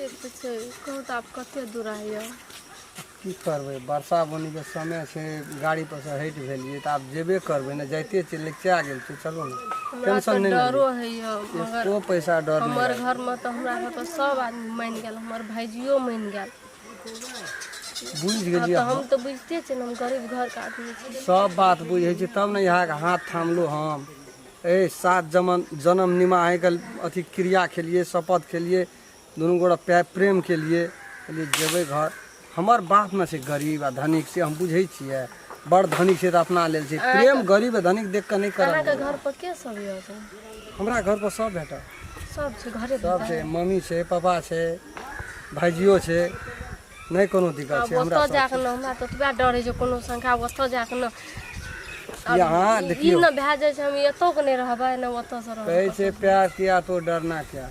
से तो छै कहू तऽ आब कते दूर आइए की करबै वर्षा बुनी के समय छै गाड़ी पर से हटि भेलिए तऽ आब जेबे करबै ने जाइते छै लेचा गेल छै चलो ने टेंशन नहीं डरो हैय मगर को पैसा डर नहीं हमर घर में तो हमरा घर पर सब आदमी मान गेल हमर भाईजियो मान गेल बुझ गेलिए हम तो बुझते छी हम गरीब घर का आदमी छी सब बात बुझे छी तब ने यहाँ के हाथ थामलो हम ए 7 जन्म निमाहे के अथी क्रिया खेलिए शपथ खेलिए दोनों गोड़ा प्रेम के लिए जेबे घर हमर बाप में से गरीब आ धनिक से हम बुझे छिए बड़ धनिक से अपना लेल छै प्रेम गरीब धनिक देख के नहीं करब के घर पर के सब य हमरा घर पर सब बेटा सब छै घरे सब छै मम्मी छै पापा छै भाईजियो छै नहीं कोनो दिक्कत छै हमरा ओतऽ जाके न हमरा तऽ तबे डर है जे कोनो संख्या ओतऽ जाके न यहाँ देखियो न भए जाय छै हम एतो के नहीं रहबै न ओतऽ से रहबै कहै छै प्यार किया तो डरना क्या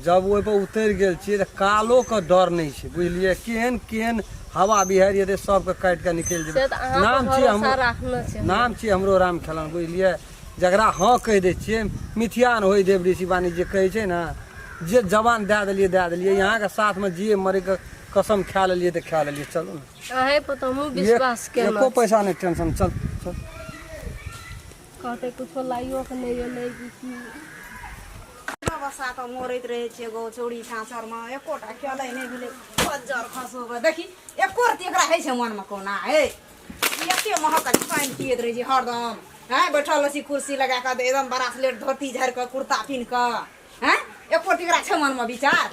जब ओइ पर उतर गेल छियै तऽ कालो के डर नहीं छै बुझलिए केहन केहन हवा बिहार ये सबके काट के निकल जेबै नाम छी हमरो राम खेलन बुझलिए जकरा हाँ कह दे छियै मिथिया न होई देव ऋषि वाणी जे कहै छै ना जे जवान दे देलिए यहाँ के साथ में जिए मरे के कसम खा लेलिए तो खा लेलिए चलो ना अहे पर तो हम विश्वास केना एको पैसा नहीं टेंशन चल चल कहते कुछो लाइयो के नहीं एलै कि बसा तो मोरैत रहे छे गो चौड़ी छाछर में एकोटा खेलै नहीं भेलै बज्जर खसो गो देखी एको रती एकरा है छे मन में कोना हे एते महक पानी पियत रहे छे हरदम हैं बैठल छी कुर्सी लगा के एकदम ब्रासलेट धोती झाड़ के कुर्ता पिन के हैं एको रती एकरा छे मन में विचार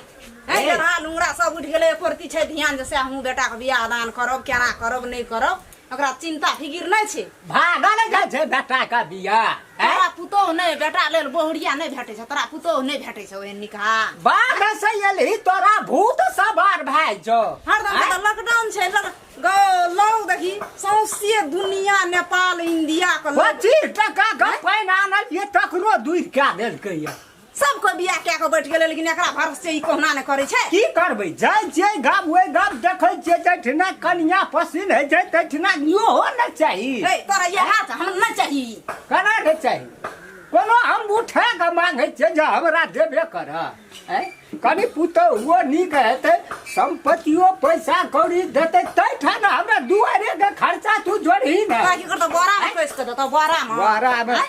हैं जरा लुंगरा सब उठ गेलै एको रती छे ध्यान जैसे हमहू बेटा के बियाह दान करब केना करब नहीं करब ओकरा चिंता फिकिर नहीं छे भागल जाइ छै बेटा का बियाह तोरा पुतोह नहीं बेटा लेल बहुरिया नहीं भेटै छै तोरा पुतोह नहीं भेटै छै ओहन निकाह बाढ़ से एलही तोरा भूत सवार भाई जो हरदम तो लॉकडाउन छै लोग देखी सौंसे दुनिया नेपाल इंडिया के 25 टका का पाइन आनल ये तकरो दूर क्या देलकै या सबको बियाह क्या के बैठ गेलै लेकिन एकरा भरोसे से ई कोहना ने करे छै की करबै जाइ छै गाम ओइ गाम देखै छियै जठना कन्या पसिन है छै तठना इहो न चाही ए तोरा ये हाथ हम न चाही कना न चाही कोनो हम उठा के मांगे छै जे हमरा देबे कर कनी पुतौ वो नीक हेतै संपत्तियो पैसा कौड़ी देतै तठना हमरा दुआरे के खर्चा तू जोड़ही न की करतो बोरा में पैस के देतो बोरा में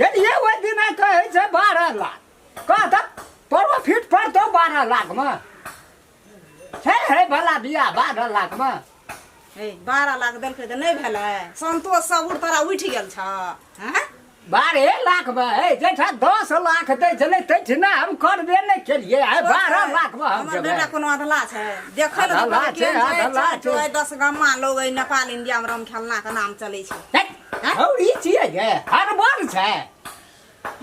गेलिए ओइ दिना कहै छै 12 लाख कहत प्रॉफिट पड़तो 12 लाख में है भला बिया 12 लाख में 12 लाख देलकै त नहीं भेलै संतोष सब तोरा उठ गेल छ हैं 12 लाख में है जेठा 10 लाख दे छले तठना हम करबे नहीं केलिए 12 लाख में हम हमर बेटा कोनो अधला छै देखै ल अधला छै 10 गाममा लोग नेपाल इंडिया में राम खेलना के नाम चलै छै हौरी छियै गे हर बार छै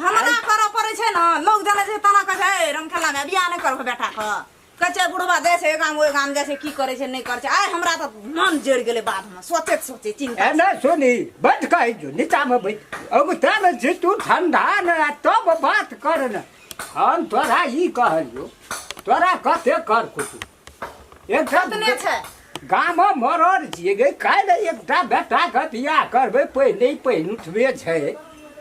हमरा कर पड़े छै ना लोग जाने छै तना कहै राम खेलना में बियाह नहीं करब बेटा के कचे बुढ़वा दे छै गाम ओइ गाम जाय छै की करे छै नहीं करे छै आइ हमरा त मन जड़ गेलै बात में सोचे चिंता ए ना सुनी बैठ कहि जो नीचा में बैठ अब तब जे तू ठंडा न तब बात कर न हम तोरा ई कहलियो तोरा कते कर कुटु एकटा कितने छै गाम में मरर छियै गे काल्हि एकटा बेटा के बियाह करबै पहिने उठबे छै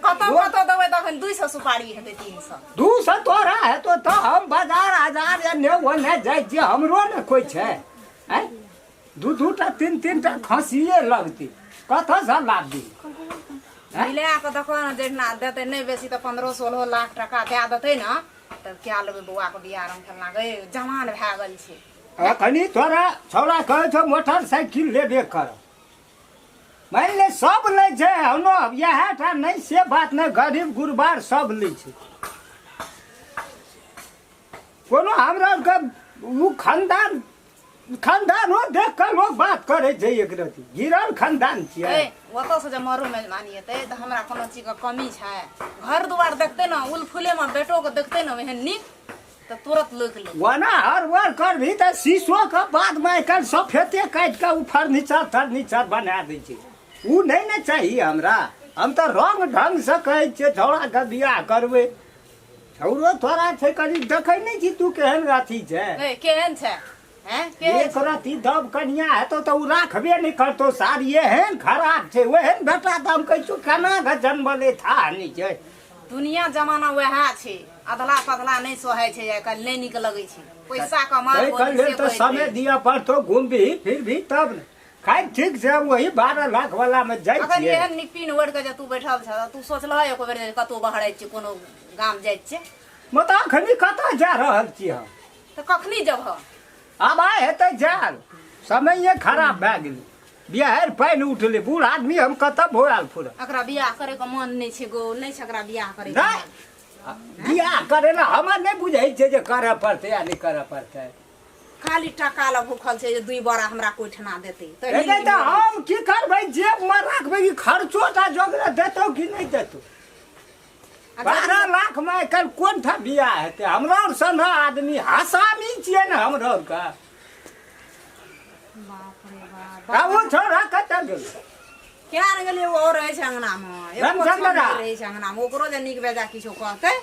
कत देबै तखन 200 सुपारी हेतै 300 200 तोरा हेतो तो हम बाजार हजार एने ओने जाइ छियै हमरो ने कोइ छै हैं दू-दूटा 3-3टा खसिए लगती कतऽ से लाभ दी मिला के देखो न जेना देतै नहीं बेसी त 15-16 लाख टका दे देतै न तब क्या लेबै बौआ के बियाह रंग खेलना गए जवान भए गेल छै अखनी तोरा छौड़ा कहै छौ मोटरसाइकिल लेबे कर मान ले सब ले छै हनो यह टा नहीं से बात नहीं गरीब गुरबार सब ले छै कोनो हमरा के उ खानदानो देख के लोग बात करे छै एक रति गिरल खानदान छियै ओतऽ से जे मरू मेजबानी हेतै त हमरा कोनो चीज के कमी छै घर दुआर देखतै न उलफुले में बेटो के देखतै न एहन नीक त तुरंत लोक ले वना हर वर कर भी त शीशो के बाद में कल सफेते काट के उ फर्नीचर बना दै छै उ नहीं न चाहिए हमरा हम तो रंग ढंग से कहै छियै छौड़ा के बियाह करबै छौरो तोरा छै कनी देखै नहीं छी तू केहन राथी छै केहन छै हैं एक राती दब कन्या हेतो तो उ राखबे नहीं करतो सारी एहन खराब छै ओहन बेटा त हम कहै छु केना के जन्मले था नहीं छै दुनिया जमाना वएह छै अदला पदला नहीं सोहे छै कल नहीं निक लगे छै पैसा कमा कल तो समय दिया पड़तो घूम भी फिर भी तब न खाइ ठीक से वही 12 लाख वाला में जाय अखन छियै एहन निपिन ओढ़ के जे तू बैठल छ तू सोचलह एको बेर कतौ बहरै छै कोनो गाम जाय छै मत अखनी कतऽ जा रहल छी हम त कखनी जबह आब आय हेतै जाल समय खराब भए गेलै बिहार पानि उठले बूढ़ आदमी हम कतऽ भोआल फुर एकरा बियाह करे के मन नहीं छै गो नहीं छै एकरा बियाह करे के नहीं बियाह करे ला हमरा नहीं बुझै छै जे करे पड़तै या नहीं करे पड़तै खाली टका ला भूखल छै जे 2 बार हमरा कोई ठना देतै एते त हम की करबै जेब में रखबै कि खर्चो ता जोगरे देतौ कि नहीं देतौ 12 लाख में कल कोन था बियाह हेतै हमरा और सन आदमी हसामी छियै न हमरा और का बाप रे बाप बाबू छोरा कतऽ गेल क्या न गेलिए वो रहे छै अंगना में रामचंद्र रहे छै अंगना में ओकरो जे निक बेजा किछो कहतै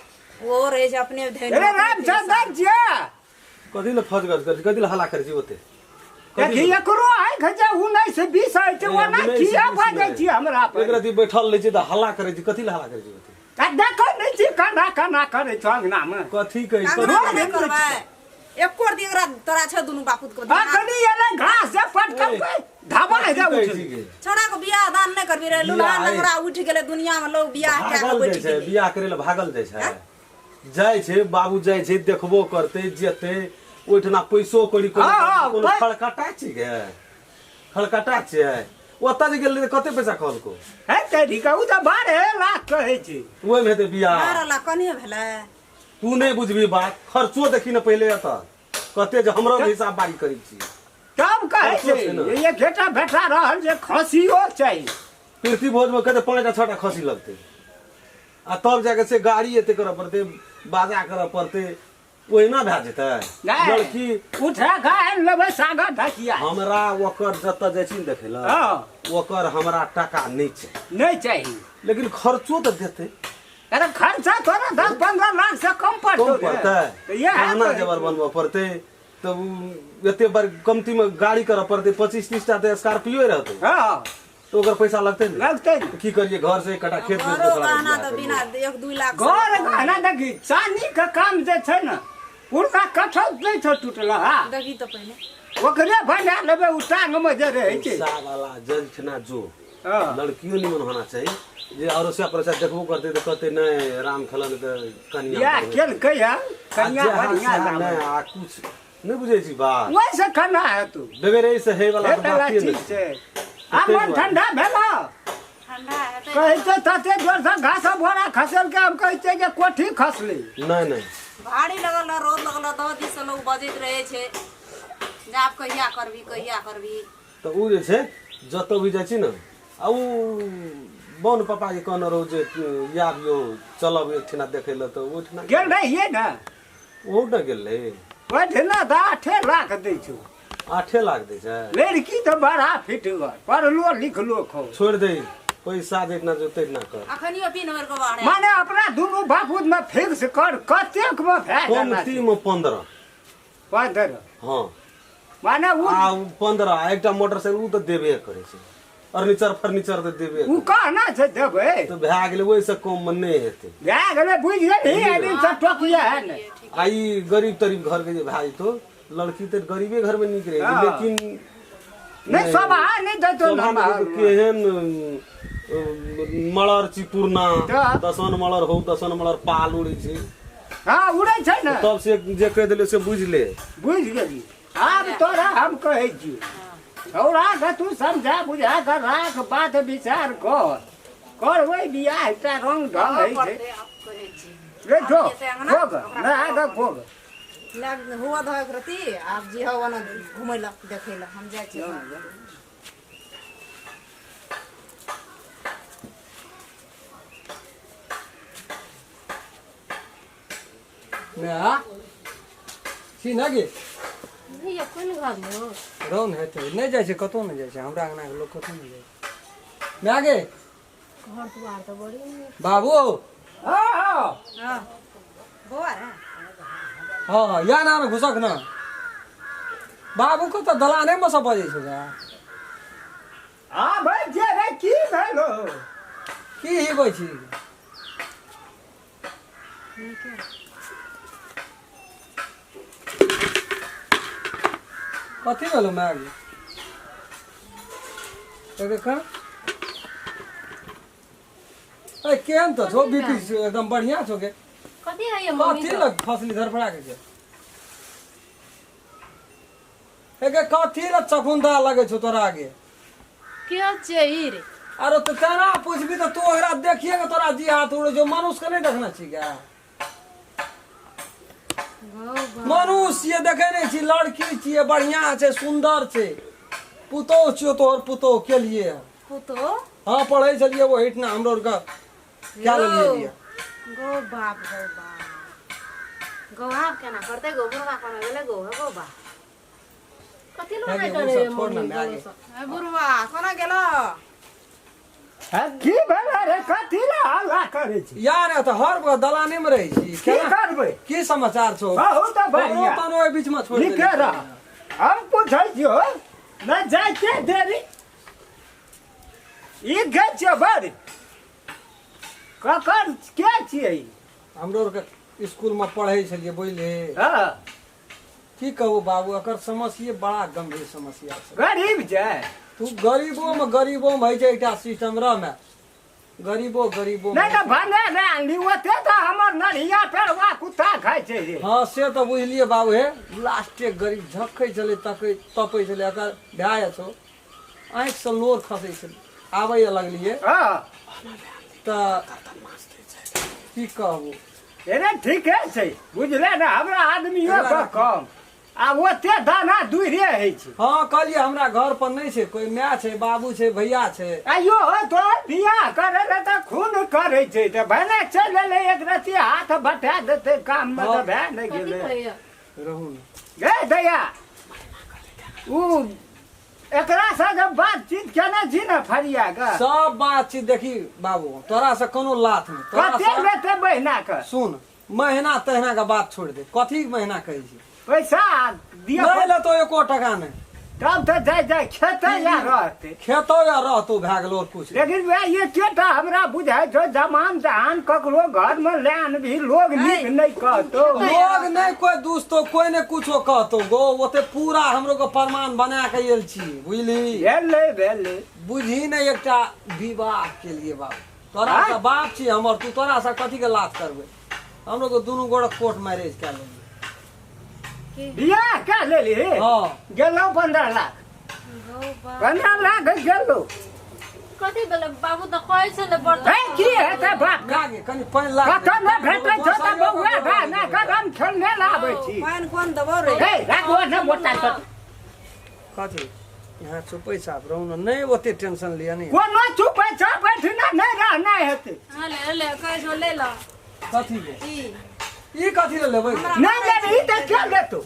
वो रहे छै अपने धैर्य अरे रामचंद्र जी कथी ले फज कर कथी ले हल्ला कर छी ओते देखी एकरो आइ खजा 19 से 20 आइ छै ओना किया बाजै छी हमरा पर एक रति बैठल ले छी त हल्ला करे छी कथी ले हल्ला करे छी ओते आ देखो नहीं छी कना कना करे छ अंगना में कथी कहै नहीं करबै एको रति एकरा तोरा छ दुनु बापूत को अखनी एले घास से पटकल धाबा है जा उठ छोड़ा को बियाह दान नहीं करबी रे लुला नंगरा उठ गेले दुनिया में लोग बियाह के के बैठ छै बियाह करे ले भागल जाय छै बाबू जाय छै देखबो करते जेते ओठना पैसो कड़ी कोनो खड़कटा छै गे खड़कटा छै ओता जे गेल कते पैसा कहल को है तेरी का उ त 12 लाख कहै छै ओइ में हेते बियाह 12 लाख कने भेलै तू नहीं बुझबी बात खर्चो देखी न पहले एत कते जे हमरा हिसाब बारी करी छी तब कहै छै ये घेटा बैठा रहल जे खसियो चाहिए कीर्ति भोज में कते 5 6 खसी लगते आ तब जाके से गाड़ी एते कर पड़ते बाजा कर पड़ते ओहिना भए जेतै लड़की उठा खाए लेबै सागर ढकिया हमरा ओकर जत जाइ छी देखे ल ओकर हमरा टाका नहीं छै नहीं चाहिए लेकिन खर्चो तो देते अरे खर्चा तोरा 10-15 लाख से कम पड़तै ये खाना जबर बनबऽ पड़तै तब एते बार कमती में गाड़ी कर पड़तै 25-30 टा तो स्कॉर्पियो रहतै हां तो ओकर पैसा लगतै लगतै की करिए घर से कटा खेत में गहना तो बिना 1-2 लाख घर गहना देखी चांदी का काम जे छै न पूरा कठौ नहीं छ टूटल हा देखी तो पहले ओकरे बना लेबे उ टांग में जे रहै छै पैसा वाला जंखना जो लड़कियों निमन होना चाहिए जे और से पर देखबो करते तो कहते नहीं राम खलन के कन्या या केल कहिया कन्या बढ़िया नहीं आ कुछ नहीं बुझे छी बात वैसे खाना है तू बेबेरे से हे वाला बात नहीं छै आ मन ठंडा भेला ठंडा है कहै छै तते जोर से घास भोरा खसल के हम कहै छै जे कोठी खसली नहीं भाड़ी लगल रोड लगल 10 दिन से लोग बजैत रहे छै जे आप कहिया करबी तो उ जे छै जतो भी जाइ छी न आ उ बन पापा के कहने रहो जे यार यो चलब एकठिना देखे ल तो ओठना गेल रहिए ना ओ न गेलै ओठना 8 लाख दै छु 8 लाख दे छै लड़की तो बड़ा फिट पढ़लो लिखलो खो छोड़ दे पैसा जितना जोते ना कर अखनियो पिन भर के बाड़े माने अपना दुनु बापूत में फिक्स कर कतेक में भए कमती में 15 हां माने उ 15 एकटा मोटरसाइकिल उ तो देबे करे छै फर्नीचर तो देबे उ कहना छै देबै तो भए गेलै ओइ से कम में नहीं हेतै भए गेलै बुझ गेली आदमी से टोकिया है ने आई गरीब तरीब घर के जे भाई तो लड़की तो गरीबे घर में निक रहे लेकिन नहीं सब आ नहीं देतो ना केहन मलर चिपुरना दसन मलर हो दसन मलर पाल उड़े छै हां उड़ै छै ना तब से जे कह देले से बुझ ले बुझ गेली आब तोरा हम कहै छी छोरा के तू समझा बुझा कर राख बात विचार कर वही बियाह एकटा रंग ढंग है छै रे जो भोग ना आगा भोग लाग हुआ धय करती आप जी हो ना घुमै ला देखै ला हम जाय छी ना छी ना गे भैया कोन घर में रौन हेतै नहीं जाय छै कतो नहीं जाय छै हमरा अंगना के लोग कतो नहीं जाय मैं आगे घर द्वार तो बड़ी बाबू हां बौआ रे हां या ना घुसक ना बाबू को तो दलाने में सब बजे छै आ भाई जे रे की भेलो की ही कोइ छी कथी भेलो मैग देखा ए केहन तो छो बीपी एकदम बढ़िया छो के कथी है ये मम्मी कथी लग फसली धरफड़ा के एके कथी ल चकुंदा लगे छो तोरा आगे क्या चाहिए रे अरे तो तेरा पूछबी तो तू एकरा देखिएगा तोरा जी हाथ उड़े जो मनुष्य के नहीं देखना चाहिए मनुष्य ये देखे नहीं छी लड़की छिए बढ़िया छे सुंदर छे पुतौ छियो तोहर पुतौ के लिए पुतो हाँ पढ़े चलिए वो हिटना हमरो का क्या ले लिए गो बाप गोहाब केना करते गोबरवा कोना गेले गोबा कथी लो नहीं करे ये छोड़ ना मम्मी मैं आगे ए बुरवा कोना गेलो की भेला रे कथी ला हल्ला करे छी यार तो हर बग दलाने में रही छी की करबै की समाचार छो बहुत बढ़िया तनो ए बीच में छोड़ दे निके रह हम पूछै छियो न जाय के देरी ई गै छै बड़ ककर के छियै हमरो के स्कूल में पढ़े छलिए बोले हां की कहू बाबू अकर समस्या बड़ा गंभीर समस्या छै गरीब छै तू गरीबों में भई छै एकटा सिस्टम रह में गरीबो नहीं तो भने नहीं ओते तो हमर नढ़िया पेड़वा कुत्ता खाय छै रे हाँ से तो बुझलिए बाबू हे लास्टे गरीब झक्कै चले तपै चले अकर भ्याय छो आँख से लोर खसै छले आबै लगलिए हां त की कहू एने ठीके छै बुझले ना हमरा आदमियो का कम आ ओते दाना दुइरे है छै हाँ कहलिए हमरा घर पर नहीं छै कोई माय छै बाबू छै भैया छै आइयो तो बियाह करे ले त खून करे छै त भने चल ले एक रति हाथ बटा देते काम में त भै नहीं कथी गेले कहिए रहू न गे दया उ एकरा से जब बातचीत केना छी ना फरिया का सब बातचीत देखी बाबू तोरा से कोनो लात नहीं तोरा कते से लेते बहिना का सुन महीना तहिना का बात छोड़ दे कथी महीना कहै छी पैसा दिया नहीं ले तो एको टका नहीं तब तो जाय खेते या रहते खेतो या रहतो भै गेलो कुछ लेकिन वे ये केटा हमरा बुझाय छो जमान जहान ककरो घर में लान भी लोग नीक नहीं कहतो लोग नहीं कोई दोस्तो कोई ने कुछो कहतो गो ओते पूरा हमरो को प्रमाण बना के आयल छी बुझली भेले बुझी नहीं एकटा विवाह के लिए बाप तोरा से बाप छी हमर तू तोरा से कथी के लात करबे हमरो को दोनों गोड़ कोर्ट मैरिज कर लेली बियाह कर लेली हां गेलो 15 लाख 15 लाख गेलो कथी भेले बाबू त कहै छले बर्तन ए की हेते बाप लागे कनी 5 लाख कत न भेटै छ त बौआ भा ना कदम खेलने लाबै छी पान कोन दबो रे ए राखो न मोटा छ कथी यहाँ चुपै साहब रहू न नहीं ओते टेंशन लिया नहीं कोनो चुपै छ बैठना नहीं रहना हेते ले कहै छो ले ल कथी के ई ई कथी ले लेबै नहीं लेबी त क्या लेतो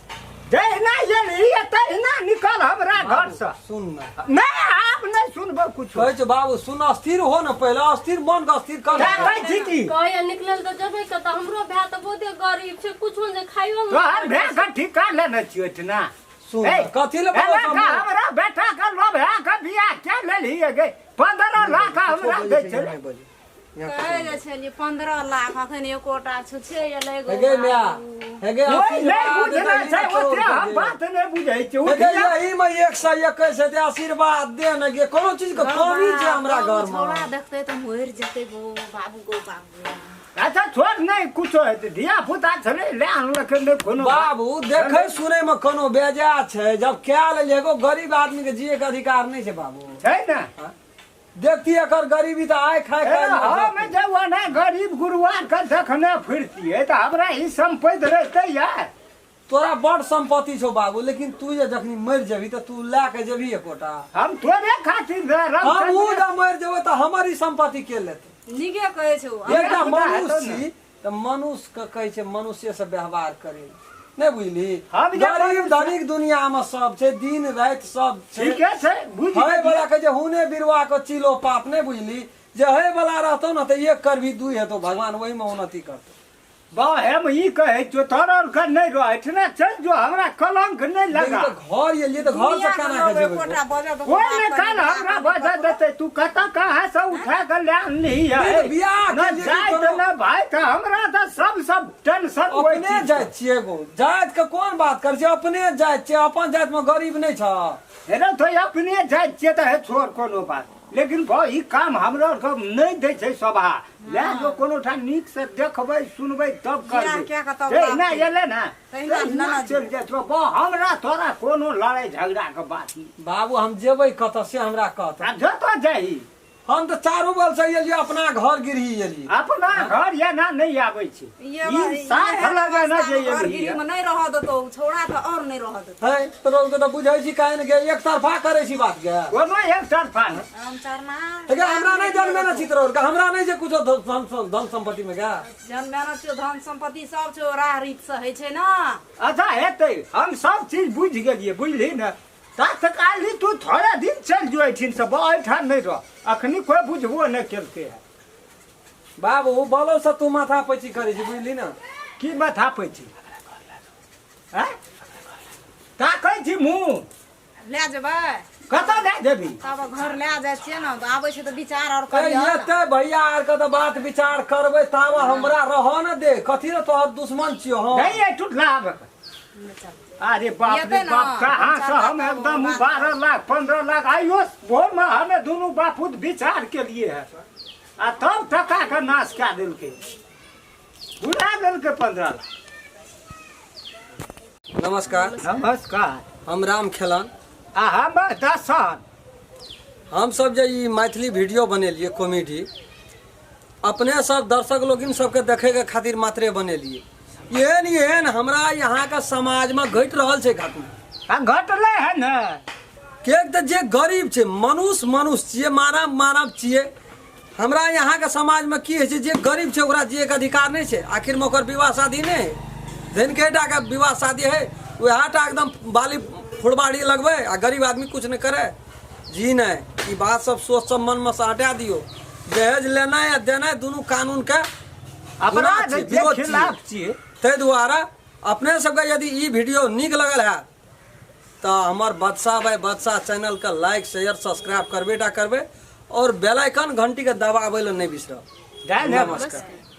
जहिना लेली तहिना निकल हमरा घर से सुन ना नहीं आप नहीं सुनबो कुछ कहै छ बाबू सुन स्थिर हो न पहले स्थिर मन के स्थिर कर कहै छी की कहै निकलल त जबे क त हमरो भै त बहुते गरीब छै कुछो जे खाइयो तो हर भे का ठिका लेना छियो इतना सुन कथी ले बाबू हमरा बेटा का लोभ है का बियाह क्या लेली गे 15 लाख हमरा दे चले कहै जे छलिए 15 लाख अखन एकोटा छे ले गो हेगे मिया हेगे ओइ नहीं बुझना छै ओते हम बात नहीं बुझै छी हेगे यही में 121 से आशीर्वाद दे न गे कोनो चीज के कमी छै हमरा घर में छोड़ा देखते तो मोर जते गो बाबू अच्छा छोड़ नहीं कुछो है धिया पुता छले ले आनलक ने कोनो बाबू देखे सुने में कोनो बेजा छै जब क्या ले एगो गरीब आदमी के जिए के अधिकार नहीं छै बाबू छै ना देखती अकर गरीबी तो आए खाए हम जवाना गरीब गुरुआ के देखने फिरती है तो हमरा ही संपत्ति रहते यार तोरा बड़ संपत्ति छो बाबू लेकिन तू जे जखनी मर जेबी तो तू ला के जेबी एकोटा हम तोरे खातिर हम ऊ जब मर जेबे तो हमारी संपत्ति के लेते निके कहै छौ एकटा मनुष्य तो मनुष्य के कहै छै मनुष्य से व्यवहार करे नहीं बुझली गरीब धनिक दुनिया में सब छै दिन रात सब छै ठीक है बुझ है वाला के जे हुने बिरवा को चिलो पाप नहीं बुझली जे है वाला रहतो न तो एक कर भी दुई है तो भगवान वही में उन्नति करतो हम ई कहे जो तोरा का नहीं रहत ना चल जो हमरा कलंक नहीं लगा घर ये तो घर से खाना के जेबै कोटा बजा तो कोई ने कल हमरा बजा देते तू कता कहां से उठा के ले नहीं है बियाह ना जाय तो ना भाई का हमरा तो सब टेंशन होई अपने जात छिए गो जात के कोन बात कर छै अपने जात छै अपन जात में गरीब नहीं छ हेरा तो अपने जाय छिए तो है छोड़ कोनो बात लेकिन भाई ई काम हमरा को नहीं दे छै सभा ले जो कोनो ठा नीक से देखबै सुनबै तब करबै ए ना एले ना ना चल जा तो हमरा तोरा कोनो लड़ाई झगड़ा के बात बाबू हम जेबै कत से हमरा कहत जो तो जाई हम तो चारू बल से एलिए अपना घर गिरही एलिए अपना घर या ना नहीं आबै छै ई साथ लगा ना जाइए गिरी में नहीं रह दतो छोड़ा तो और नहीं रह दतो है तो लोग तो बुझै छी काहे ने एक तरफा करे छी बात के कोनो एक तरफा हम चरना तो हमरा नहीं जन्मे ना चित्र का हमरा नहीं जे कुछ धन संपत्ति में का जन्मे छो धन संपत्ति सब छो राह रीत से है छै ना अच्छा हेतै हम सब चीज बुझ गेलिए बुझली ना तत्काली तू थोड़ा दिन चल जो एठिन से बैठा नहीं रह अखनी कोई बुझबो नहीं केलके है बाबू बोलो से तू माथा पैची करे छी बुझली ना की माथा पैची हैं का कहै छी मुंह ले जेबै कत ले जेबी तब घर ले जाय छियै ना तो आबै छै तो विचार और कहिए करिया ते भैया आर के तो बात विचार करबै ताव हमरा रह न दे कथी रे तोहर दुश्मन छियो हम नहीं है टूट लाभ अरे बाप रे बाप कहाँ से हम एकदम 12 लाख 15 लाख आइयो भोर में हमें दोनों बापूत विचार के लिए है आ तब टका का नाश क्या दिल के बुला दिल के 15 लाख नमस्कार नमस्कार हम राम खेलन आ हम दसन हम सब जे ई मैथिली वीडियो बनेलिए कॉमेडी अपने सब दर्शक लोग इन सबके देखे के खातिर मात्रे बनेलिए एहन हमरा यहाँ का समाज में घट रहल छै घटना घटले है न के त जे गरीब छै मनुष्य छिए मानव छिए हमरा यहाँ के समाज में की है जे गरीब छै ओकरा जिए के अधिकार नहीं छै आखिर में ओकर विवाह शादी नहीं है धन केटा के विवाह शादी है वह टा एकदम बाली फुड़बाड़ी लगबे आ गरीब आदमी कुछ नहीं करे जी नहीं ई बात सब सोच सब मन में से हटा दियो दहेज लेना या देना दोनों कानून के अपराध के खिलाफ छिए ते द्वारा अपने सबके यदि ई वीडियो नीक लगल है तो हमार बादशाह भाई बादशाह चैनल का लाइक शेयर सब्सक्राइब करबे और बेल आइकन घंटी के दबावे नहीं बिसरब। नमस्कार।